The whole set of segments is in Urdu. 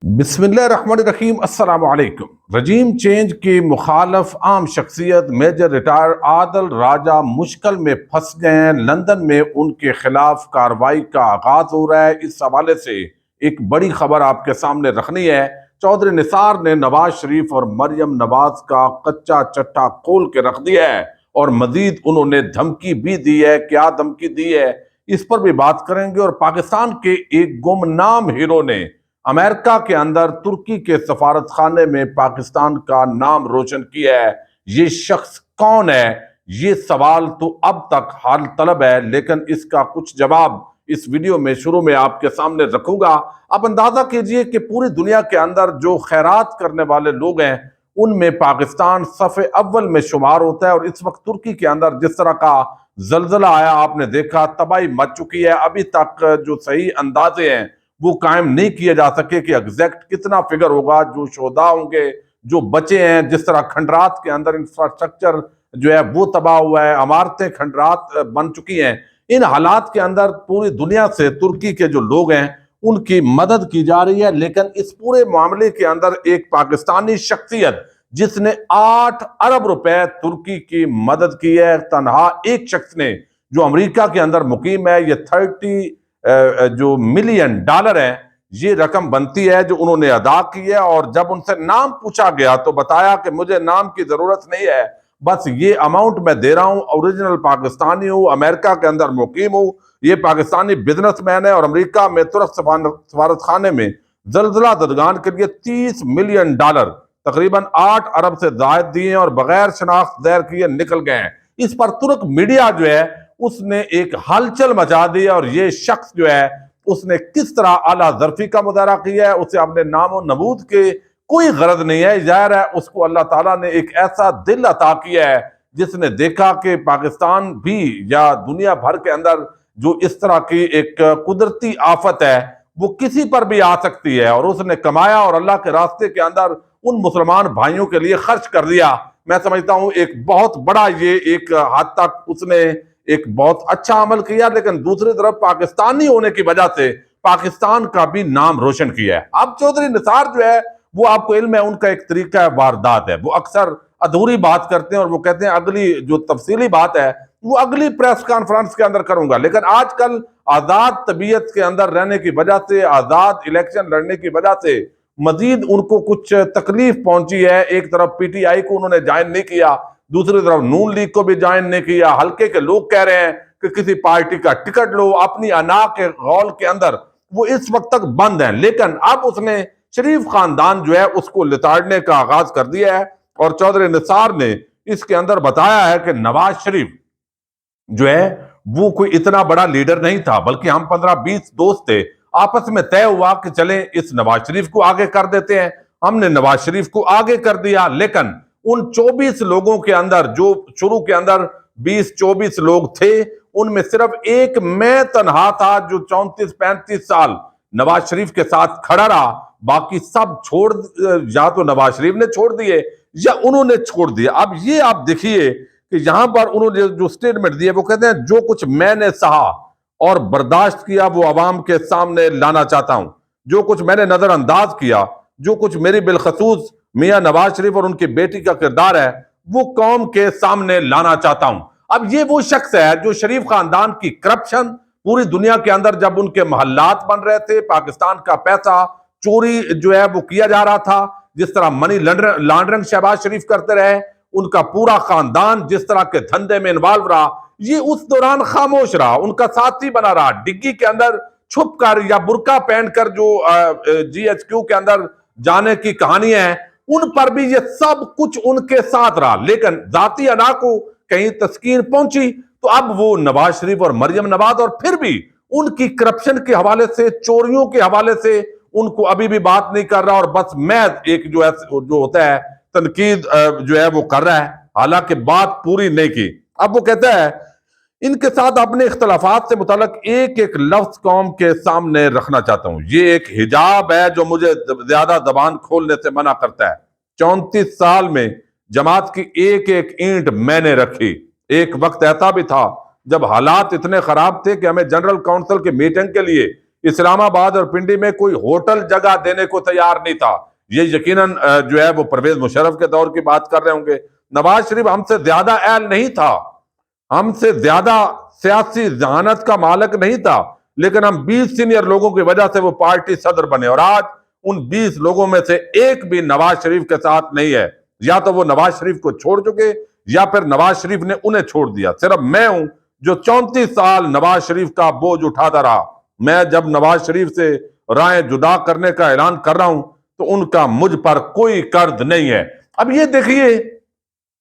بسم اللہ الرحمن الرحیم۔ السلام علیکم۔ رجیم چینج کی مخالف عام شخصیت میجر ریٹائر عادل راجہ مشکل میں پھنس گئے ہیں۔ لندن میں ان کے خلاف کارروائی کا آغاز ہو رہا ہے۔ اس حوالے سے ایک بڑی خبر آپ کے سامنے رکھنی ہے۔ چودھری نثار نے نواز شریف اور مریم نواز کا کچا چٹا کھول کے رکھ دیا ہے، اور مزید انہوں نے دھمکی بھی دی ہے۔ کیا دھمکی دی ہے اس پر بھی بات کریں گے۔ اور پاکستان کے ایک گمنام ہیرو نے امریکہ کے اندر ترکی کے سفارت خانے میں پاکستان کا نام روشن کیا ہے۔ یہ شخص کون ہے؟ یہ سوال تو اب تک حال طلب ہے، لیکن اس کا کچھ جواب اس ویڈیو میں شروع میں آپ کے سامنے رکھوں گا۔ آپ اندازہ کیجئے کہ پوری دنیا کے اندر جو خیرات کرنے والے لوگ ہیں ان میں پاکستان صف اول میں شمار ہوتا ہے، اور اس وقت ترکی کے اندر جس طرح کا زلزلہ آیا آپ نے دیکھا، تباہی مچ چکی ہے۔ ابھی تک جو صحیح اندازے ہیں وہ قائم نہیں کیے جا سکے کہ ایگزیکٹ کتنا فگر ہوگا، جو شہداء ہوں گے، جو بچے ہیں۔ جس طرح کھنڈرات کے اندر انفراسٹرکچر جو ہے وہ تباہ ہوا ہے، عمارتیں کھنڈرات بن چکی ہیں۔ ان حالات کے اندر پوری دنیا سے ترکی کے جو لوگ ہیں ان کی مدد کی جا رہی ہے، لیکن اس پورے معاملے کے اندر ایک پاکستانی شخصیت جس نے 8 ارب روپے ترکی کی مدد کی ہے، تنہا ایک شخص نے، جو امریکہ کے اندر مقیم ہے، یہ 30 جو ملین ڈالر ہے، یہ رقم بنتی ہے جو انہوں نے ادا کی ہے۔ اور جب ان سے نام پوچھا گیا تو بتایا کہ مجھے نام کی ضرورت نہیں ہے، بس یہ اماؤنٹ میں دے رہا ہوں، اوریجنل پاکستانی ہوں، امریکہ کے اندر مقیم ہوں، یہ پاکستانی بزنس مین ہے، اور امریکہ میں ترک سفارت خانے میں زلزلہ زدگان کے لیے 30 ملین ڈالر تقریباً 8 ارب سے زائد دیے ہیں، اور بغیر شناخت ظاہر کیے نکل گئے ہیں۔ اس پر ترک میڈیا جو ہے اس نے ایک ہلچل مچا دی، اور یہ شخص جو ہے اس نے کس طرح اعلیٰ ظرفی کا مظاہرہ کیا ہے، اسے اپنے نام و نمود کے کوئی غرض نہیں ہے۔ ظاہر ہے اس کو اللہ تعالیٰ نے ایک ایسا دل عطا کیا ہے جس نے دیکھا کہ پاکستان بھی یا دنیا بھر کے اندر جو اس طرح کی ایک قدرتی آفت ہے وہ کسی پر بھی آ سکتی ہے، اور اس نے کمایا اور اللہ کے راستے کے اندر ان مسلمان بھائیوں کے لیے خرچ کر دیا۔ میں سمجھتا ہوں ایک بہت بڑا یہ ایک حد تک اس نے ایک بہت اچھا عمل کیا، لیکن دوسری طرف پاکستانی ہونے کی وجہ سے پاکستان کا بھی نام روشن کیا ہے۔ اب چودھری نثار جو ہے وہ آپ کو علم ہے ان کا ایک طریقہ واردات ہے، وہ اکثر ادھوری بات کرتے ہیں اور وہ کہتے ہیں اگلی جو تفصیلی بات ہے وہ اگلی پریس کانفرنس کے اندر کروں گا۔ لیکن آج کل آزاد طبیعت کے اندر رہنے کی وجہ سے، آزاد الیکشن لڑنے کی وجہ سے مزید ان کو کچھ تکلیف پہنچی ہے۔ ایک طرف پی ٹی آئی کو انہوں نے جوائن نہیں کیا، دوسری طرف نون لیگ کو بھی جوائن نہیں کیا۔ حلقے کے لوگ کہہ رہے ہیں کہ کسی پارٹی کا ٹکٹ لو، اپنی انا کے غول کے اندر وہ اس وقت تک بند ہیں۔ لیکن اب اس نے شریف خاندان جو ہے اس کو لتاڑنے کا آغاز کر دیا ہے، اور چودھری نثار نے اس کے اندر بتایا ہے کہ نواز شریف جو ہے وہ کوئی اتنا بڑا لیڈر نہیں تھا، بلکہ ہم 15-20 دوست تھے، آپس میں طے ہوا کہ چلیں اس نواز شریف کو آگے کر دیتے ہیں۔ ہم نے نواز شریف کو آگے کر دیا، لیکن ان 24 لوگوں کے اندر جو شروع کے اندر 20-24 لوگ تھے، ان میں صرف ایک میں تنہا تھا جو 34-35 سال نواز شریف کے ساتھ کھڑا رہا۔ باقی سب چھوڑ، یا تو نواز شریف نے چھوڑ دیے یا انہوں نے چھوڑ دیا۔ اب یہ آپ دیکھیے کہ یہاں پر انہوں نے جو سٹیٹمنٹ دیے وہ کہتے ہیں جو کچھ میں نے سہا اور برداشت کیا وہ عوام کے سامنے لانا چاہتا ہوں، جو کچھ میں نے نظر انداز کیا، جو کچھ میری بالخصوص میاں نواز شریف اور ان کی بیٹی کا کردار ہے وہ قوم کے سامنے لانا چاہتا ہوں۔ اب یہ وہ شخص ہے جو شریف خاندان کی کرپشن پوری دنیا کے اندر، جب ان کے محلات بن رہے تھے، پاکستان کا پیسہ چوری جو ہے وہ کیا جا رہا تھا، جس طرح منی لانڈرنگ شہباز شریف کرتے رہے، ان کا پورا خاندان جس طرح کے دھندے میں انوالو رہا، یہ اس دوران خاموش رہا، ان کا ساتھی بنا رہا۔ ڈگی کے اندر چھپ کر یا برقع پہن کر جو GHQ کے اندر جانے کی کہانی ہے، ان پر بھی یہ سب کچھ ان کے ساتھ رہا، لیکن ذاتی انا کو کہیں تسکین پہنچی تو اب وہ نواز شریف اور مریم نواز، اور پھر بھی ان کی کرپشن کے حوالے سے، چوریوں کے حوالے سے ان کو ابھی بھی بات نہیں کر رہا، اور بس میں ایک جو ہوتا ہے تنقید جو ہے وہ کر رہا ہے، حالانکہ بات پوری نہیں کی۔ اب وہ کہتا ہے ان کے ساتھ اپنے اختلافات سے متعلق ایک ایک لفظ قوم کے سامنے رکھنا چاہتا ہوں۔ یہ ایک حجاب ہے جو مجھے زیادہ زبان کھولنے سے منع کرتا ہے۔ 34 سال میں جماعت کی ایک ایک اینٹ میں نے رکھی۔ ایک وقت ایسا بھی تھا جب حالات اتنے خراب تھے کہ ہمیں جنرل کونسل کی میٹنگ کے لیے اسلام آباد اور پنڈی میں کوئی ہوٹل جگہ دینے کو تیار نہیں تھا. یہ یقیناً جو ہے وہ پرویز مشرف کے دور کی بات کر رہے ہوں گے. نواز شریف ہم سے زیادہ اہل نہیں تھا, ہم سے زیادہ سیاسی ذہانت کا مالک نہیں تھا, لیکن ہم 20 سینئر لوگوں کی وجہ سے وہ پارٹی صدر بنے, اور آج ان 20 لوگوں میں سے ایک بھی نواز شریف کے ساتھ نہیں ہے. یا تو وہ نواز شریف کو چھوڑ چکے یا پھر نواز شریف نے انہیں چھوڑ دیا. صرف میں ہوں جو 34 سال نواز شریف کا بوجھ اٹھاتا رہا. میں جب نواز شریف سے رائے جدا کرنے کا اعلان کر رہا ہوں تو ان کا مجھ پر کوئی قرض نہیں ہے. اب یہ دیکھیے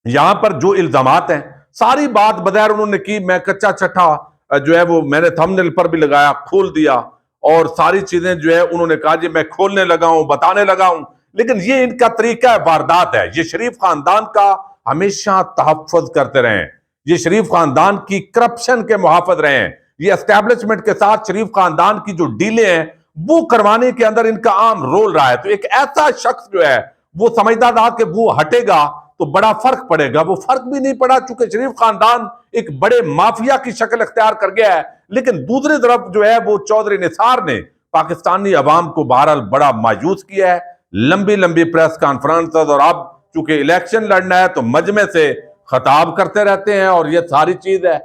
یہاں پر جو الزامات ہیں, ساری بات بغیر انہوں نے کی, میں کچا چٹھا جو ہے وہ میں نے تھمبنیل پر بھی لگایا, کھول دیا, اور ساری چیزیں جو ہے انہوں نے کہا جی میں کھولنے لگا ہوں, بتانے لگا ہوں. لیکن یہ ان کا طریقہ واردات ہے. یہ شریف خاندان کا ہمیشہ تحفظ کرتے رہے ہیں, یہ شریف خاندان کی کرپشن کے محافظ رہے ہیں. یہ اسٹیبلشمنٹ کے ساتھ شریف خاندان کی جو ڈیلیں ہیں وہ کروانے کے اندر ان کا عام رول رہا ہے. تو ایک ایسا شخص جو ہے وہ سمجھتا تھا کہ وہ ہٹے گا تو بڑا فرق پڑے گا. وہ فرق بھی نہیں پڑا, چونکہ شریف خاندان ایک بڑے مافیا کی شکل اختیار کر گیا ہے. لیکن دوسری طرف جو ہے وہ چودھری نثار نے پاکستانی عوام کو بہرحال بڑا مایوس کیا ہے. لمبی لمبی پریس کانفرنس, اور اب چونکہ الیکشن لڑنا ہے تو مجمع سے خطاب کرتے رہتے ہیں, اور یہ ساری چیز ہے.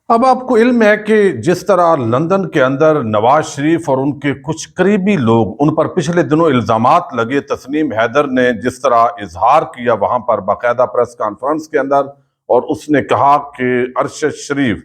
اب آپ کو علم ہے کہ جس طرح لندن کے اندر نواز شریف اور ان کے کچھ قریبی لوگ, ان پر پچھلے دنوں الزامات لگے, تسنیم حیدر نے جس طرح اظہار کیا وہاں پر باقاعدہ پریس کانفرنس کے اندر, اور اس نے کہا کہ ارشد شریف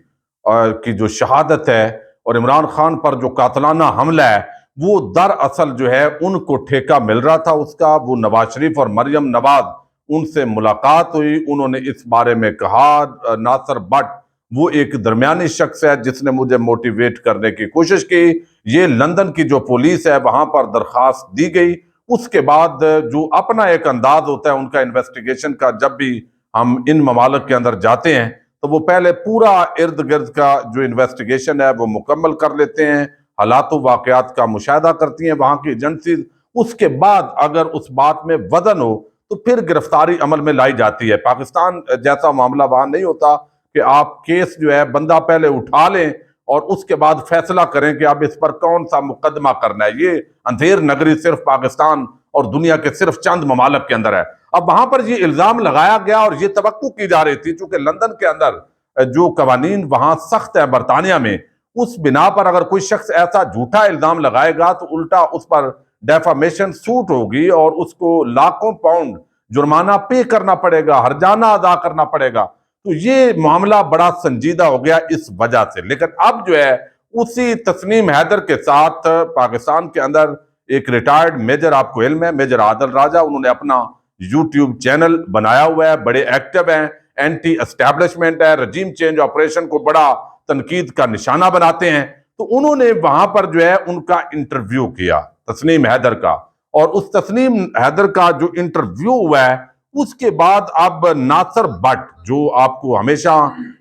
کی جو شہادت ہے اور عمران خان پر جو قاتلانہ حملہ ہے وہ دراصل جو ہے ان کو ٹھیکہ مل رہا تھا اس کا. وہ نواز شریف اور مریم نواز ان سے ملاقات ہوئی, انہوں نے اس بارے میں کہا ناصر بٹ وہ ایک درمیانی شخص ہے جس نے مجھے موٹیویٹ کرنے کی کوشش کی. یہ لندن کی جو پولیس ہے وہاں پر درخواست دی گئی. اس کے بعد جو اپنا ایک انداز ہوتا ہے ان کا انویسٹیگیشن کا, جب بھی ہم ان ممالک کے اندر جاتے ہیں تو وہ پہلے پورا ارد گرد کا جو انویسٹیگیشن ہے وہ مکمل کر لیتے ہیں, حالات و واقعات کا مشاہدہ کرتی ہیں وہاں کی ایجنسیز. اس کے بعد اگر اس بات میں وزن ہو تو پھر گرفتاری عمل میں لائی جاتی ہے. پاکستان جیسا معاملہ وہاں نہیں ہوتا کہ آپ کیس جو ہے بندہ پہلے اٹھا لیں اور اس کے بعد فیصلہ کریں کہ اب اس پر کون سا مقدمہ کرنا ہے. یہ اندھیر نگری صرف پاکستان اور دنیا کے صرف چند ممالک کے اندر ہے. اب وہاں پر یہ الزام لگایا گیا اور یہ توقع کی جا رہی تھی, چونکہ لندن کے اندر جو قوانین وہاں سخت ہے برطانیہ میں, اس بنا پر اگر کوئی شخص ایسا جھوٹا الزام لگائے گا تو الٹا اس پر ڈیفامیشن سوٹ ہوگی اور اس کو لاکھوں پاؤنڈ جرمانہ پے کرنا پڑے گا, ہرجانہ ادا کرنا پڑے گا. تو یہ معاملہ بڑا سنجیدہ ہو گیا اس وجہ سے. لیکن اب جو ہے اسی تسنیم حیدر کے ساتھ پاکستان کے اندر ایک ریٹائرڈ میجر, آپ کو علم ہے, میجر عادل راجہ, انہوں نے اپنا یوٹیوب چینل بنایا ہوا ہے, بڑے ایکٹیو ہیں, اینٹی اسٹیبلشمنٹ ہے, رجیم چینج آپریشن کو بڑا تنقید کا نشانہ بناتے ہیں. تو انہوں نے وہاں پر جو ہے ان کا انٹرویو کیا تسنیم حیدر کا, اور اس تسنیم حیدر کا جو انٹرویو ہوا ہے اس کے بعد اب ناصر بٹ جو آپ کو ہمیشہ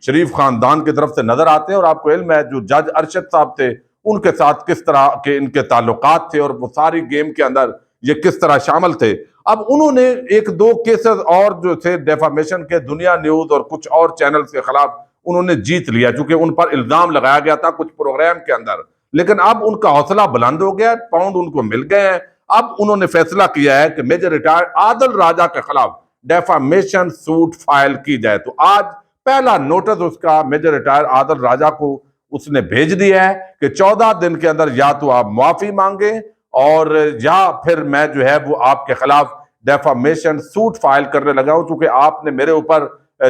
شریف خاندان کی طرف سے نظر آتے ہیں, اور آپ کو علم ہے جو جج ارشد صاحب تھے ان کے ساتھ کس طرح کے ان کے تعلقات تھے اور وہ ساری گیم کے اندر یہ کس طرح شامل تھے. اب انہوں نے ایک دو کیسز اور جو تھے ڈیفامیشن کے, دنیا نیوز اور کچھ اور چینلز کے خلاف انہوں نے جیت لیا, چونکہ ان پر الزام لگایا گیا تھا کچھ پروگرام کے اندر. لیکن اب ان کا حوصلہ بلند ہو گیا, پاؤنڈ ان کو مل گئے ہیں. اب انہوں نے فیصلہ کیا ہے کہ میجر ریٹائرڈ عادل راجہ کے خلاف ڈیفامیشن سوٹ فائل کی جائے. تو آج پہلا نوٹس اس کا میجر ریٹائر عادل راجہ کو اس نے بھیج دیا ہے کہ 14 دن کے اندر یا تو آپ معافی مانگیں اور یا پھر میں جو ہے وہ آپ کے خلاف ڈیفامیشن سوٹ فائل کرنے لگا ہوں, چونکہ آپ نے میرے اوپر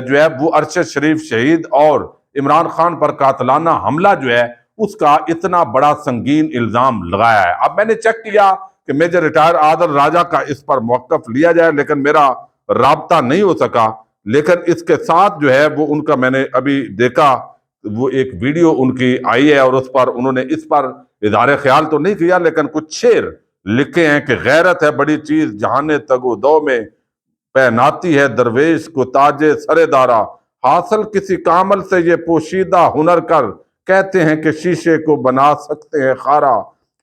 جو ہے وہ ارشد شریف شہید اور عمران خان پر قاتلانہ حملہ جو ہے اس کا اتنا بڑا سنگین الزام لگایا ہے. اب میں نے چیک کیا کہ میجر ریٹائر عادل راجہ کا اس پر موقف لیا جائے, لیکن میرا رابطہ نہیں ہو سکا. لیکن اس کے ساتھ جو ہے وہ ان کا میں نے ابھی دیکھا وہ ایک ویڈیو ان کی آئی ہے, اور اس پر انہوں نے اس پر اظہار خیال تو نہیں کیا لیکن کچھ شعر لکھے ہیں کہ غیرت ہے بڑی چیز جہاں تگ و دو میں, پہناتی ہے درویش کو تاج سر دارا, حاصل کسی کامل سے یہ پوشیدہ ہنر کر, کہتے ہیں کہ شیشے کو بنا سکتے ہیں خارا,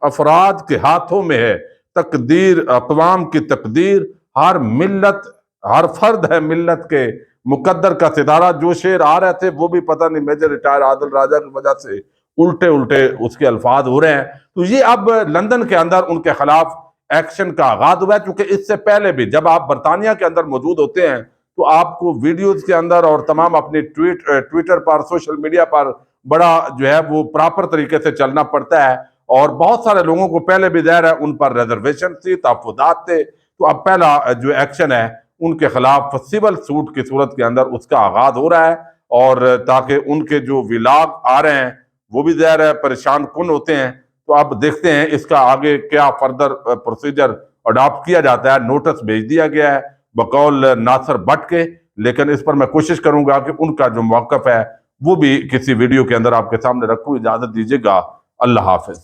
افراد کے ہاتھوں میں ہے تقدیر اقوام کی تقدیر, ہر ملت ہر فرد ہے ملت کے مقدر کا ستارہ. جو شعر آ رہے تھے وہ بھی پتہ نہیں میجر ریٹائر عادل راجہ کی وجہ سے الٹے الٹے اس کے الفاظ ہو رہے ہیں. تو یہ اب لندن کے اندر ان کے خلاف ایکشن کا آغاز ہوا ہے، کیونکہ اس سے پہلے بھی جب آپ برطانیہ کے اندر موجود ہوتے ہیں تو آپ کو ویڈیوز کے اندر اور تمام اپنی ٹویٹر پر، سوشل میڈیا پر بڑا جو ہے وہ پراپر طریقے سے چلنا پڑتا ہے، اور بہت سارے لوگوں کو پہلے بھی ظاہر ہے ان پر ریزرویشن تھی، تحفظات تھے. تو اب پہلا جو ایکشن ہے ان کے خلاف سول سوٹ کی صورت کے اندر اس کا آغاز ہو رہا ہے، اور تاکہ ان کے جو ولاگ آ رہے ہیں وہ بھی ظاہر ہے پریشان کن ہوتے ہیں. تو اب دیکھتے ہیں اس کا آگے کیا فردر پروسیجر اڈاپٹ کیا جاتا ہے. نوٹس بھیج دیا گیا ہے بقول ناصر بٹ کے، لیکن اس پر میں کوشش کروں گا کہ ان کا جو موقف ہے وہ بھی کسی ویڈیو کے اندر آپ کے سامنے رکھوں. اجازت دیجیے گا. اللہ حافظ.